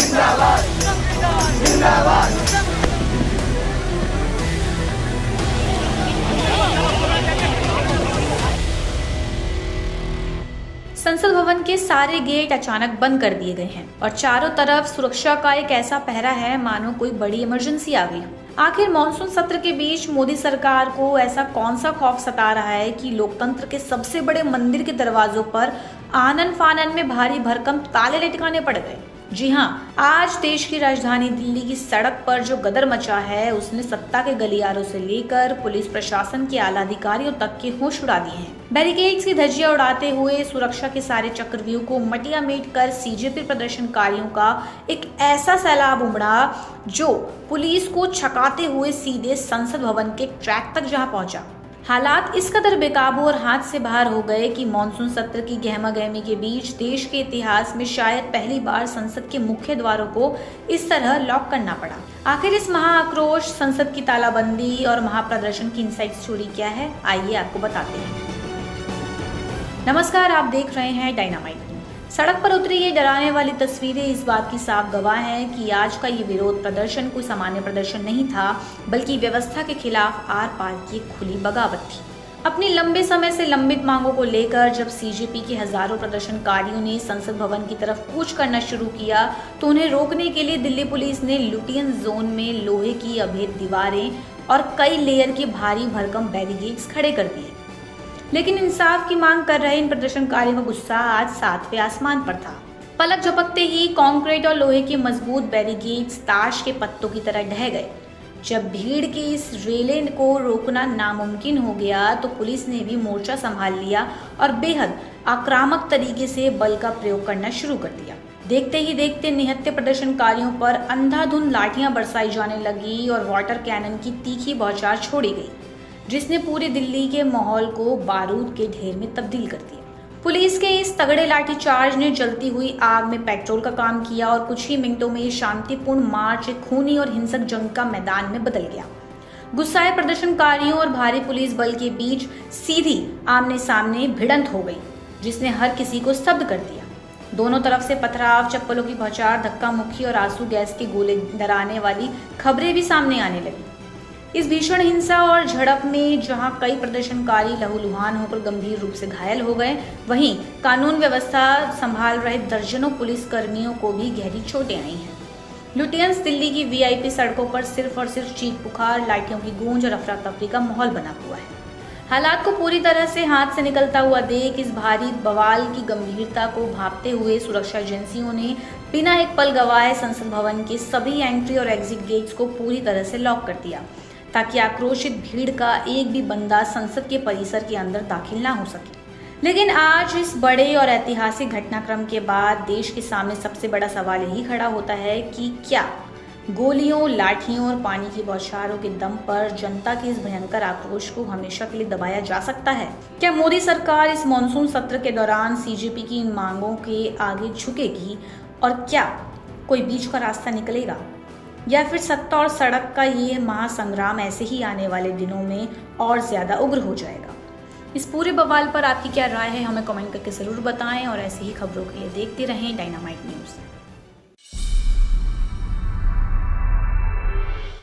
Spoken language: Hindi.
जिंदाबाद जिंदाबाद। संसद भवन के सारे गेट अचानक बंद कर दिए गए हैं और चारों तरफ सुरक्षा का एक ऐसा पहरा है मानो कोई बड़ी इमरजेंसी आ गई। आखिर मॉनसून सत्र के बीच मोदी सरकार को ऐसा कौन सा खौफ सता रहा है कि लोकतंत्र के सबसे बड़े मंदिर के दरवाजों पर आनन फानन में भारी भरकम ताले लटकाने पड़ गए। जी हाँ, आज देश की राजधानी दिल्ली की सड़क पर जो गदर मचा है उसने सत्ता के गलियारों से लेकर पुलिस प्रशासन के आला अधिकारियों तक के होश उड़ा दिए हैं। बैरिकेड्स की धज्जियां उड़ाते हुए सुरक्षा के सारे चक्रव्यूह को मटिया मेट कर सीजेपी प्रदर्शनकारियों का एक ऐसा सैलाब उमड़ा जो पुलिस को छकाते हुए सीधे संसद भवन के ट्रैक तक जहां पहुंचा। हालात इस कदर बेकाबू और हाथ से बाहर हो गए कि मॉनसून सत्र की गहमा गहमी के बीच देश के इतिहास में शायद पहली बार संसद के मुख्य द्वारों को इस तरह लॉक करना पड़ा। आखिर इस महाआक्रोश, संसद की तालाबंदी और महाप्रदर्शन की इनसाइड स्टोरी क्या है, आइए आपको बताते हैं। नमस्कार, आप देख रहे हैं डायनामाइट। सड़क पर उतरी ये डराने वाली तस्वीरें इस बात की साफ गवाह हैं कि आज का ये विरोध प्रदर्शन कोई सामान्य प्रदर्शन नहीं था, बल्कि व्यवस्था के खिलाफ आर पार की खुली बगावत थी। अपनी लंबे समय से लंबित मांगों को लेकर जब सीजेपी के हजारों प्रदर्शनकारियों ने संसद भवन की तरफ कूच करना शुरू किया तो उन्हें रोकने के लिए दिल्ली पुलिस ने लुटियन जोन में लोहे की अभेद दीवारें और कई लेयर के भारी भरकम बैरिकेड्स खड़े कर दिए। लेकिन इंसाफ की मांग कर रहे इन प्रदर्शनकारियों का गुस्सा आज सातवें आसमान पर था। पलक झपकते ही कंक्रीट और लोहे के मजबूत बैरिकेड्स ताश के पत्तों की तरह ढह गए। जब भीड़ की इस रेले को रोकना नामुमकिन हो गया तो पुलिस ने भी मोर्चा संभाल लिया और बेहद आक्रामक तरीके से बल का प्रयोग करना शुरू कर दिया। देखते ही देखते निहत्थे प्रदर्शनकारियों पर अंधाधुंध लाठियां बरसाई जाने लगी और वाटर कैनन की तीखी बौछार छोड़ी गई, जिसने पूरी दिल्ली के माहौल को बारूद के ढेर में तब्दील कर दिया। पुलिस के इस तगड़े लाठीचार्ज ने जलती हुई आग में पेट्रोल का काम किया और कुछ ही मिनटों में ये शांतिपूर्ण मार्च एक खूनी और हिंसक जंग का मैदान में बदल गया। गुस्साए प्रदर्शनकारियों और भारी पुलिस बल के बीच सीधी आमने सामने भिड़ंत हो गई, जिसने हर किसी को स्तब्ध कर दिया। दोनों तरफ से पथराव, चप्पलों की बौछार, धक्का मुक्की और आंसू गैस के गोले डराने वाली खबरें भी सामने आने लगी। इस भीषण हिंसा और झड़प में जहां कई प्रदर्शनकारी लहूलुहान होकर गंभीर रूप से घायल हो गए, वहीं कानून व्यवस्था संभाल रहे दर्जनों पुलिस कर्मियों को भी गहरी चोटें आई हैं। लुटियंस दिल्ली की वीआईपी सड़कों पर सिर्फ और सिर्फ चीख पुकार, लाठियों की गूंज और अफरा तफरी का माहौल बना हुआ है। हालात को पूरी तरह से हाथ से निकलता हुआ देख इस भारी बवाल की गंभीरता को भांपते हुए सुरक्षा एजेंसियों ने बिना एक पल गवाए संसद भवन के सभी एंट्री और एग्जिट गेट्स को पूरी तरह से लॉक कर दिया, ताकि आक्रोशित भीड़ का एक भी बंदा संसद के परिसर के अंदर दाखिल ना हो सके। लेकिन आज इस बड़े और ऐतिहासिक घटनाक्रम के बाद देश के सामने सबसे बड़ा सवाल यही खड़ा होता है कि क्या गोलियों, लाठियों और पानी की बौछारों के दम पर जनता के इस भयंकर आक्रोश को हमेशा के लिए दबाया जा सकता है? क्या मोदी सरकार इस मॉनसून सत्र के दौरान सीजेपी की इन मांगों के आगे झुकेगी और क्या कोई बीच का रास्ता निकलेगा, या फिर सत्ता और सड़क का ये महासंग्राम ऐसे ही आने वाले दिनों में और ज्यादा उग्र हो जाएगा? इस पूरे बवाल पर आपकी क्या राय है, हमें कमेंट करके जरूर बताएं और ऐसे ही खबरों के लिए देखते रहें डायनामाइट न्यूज़।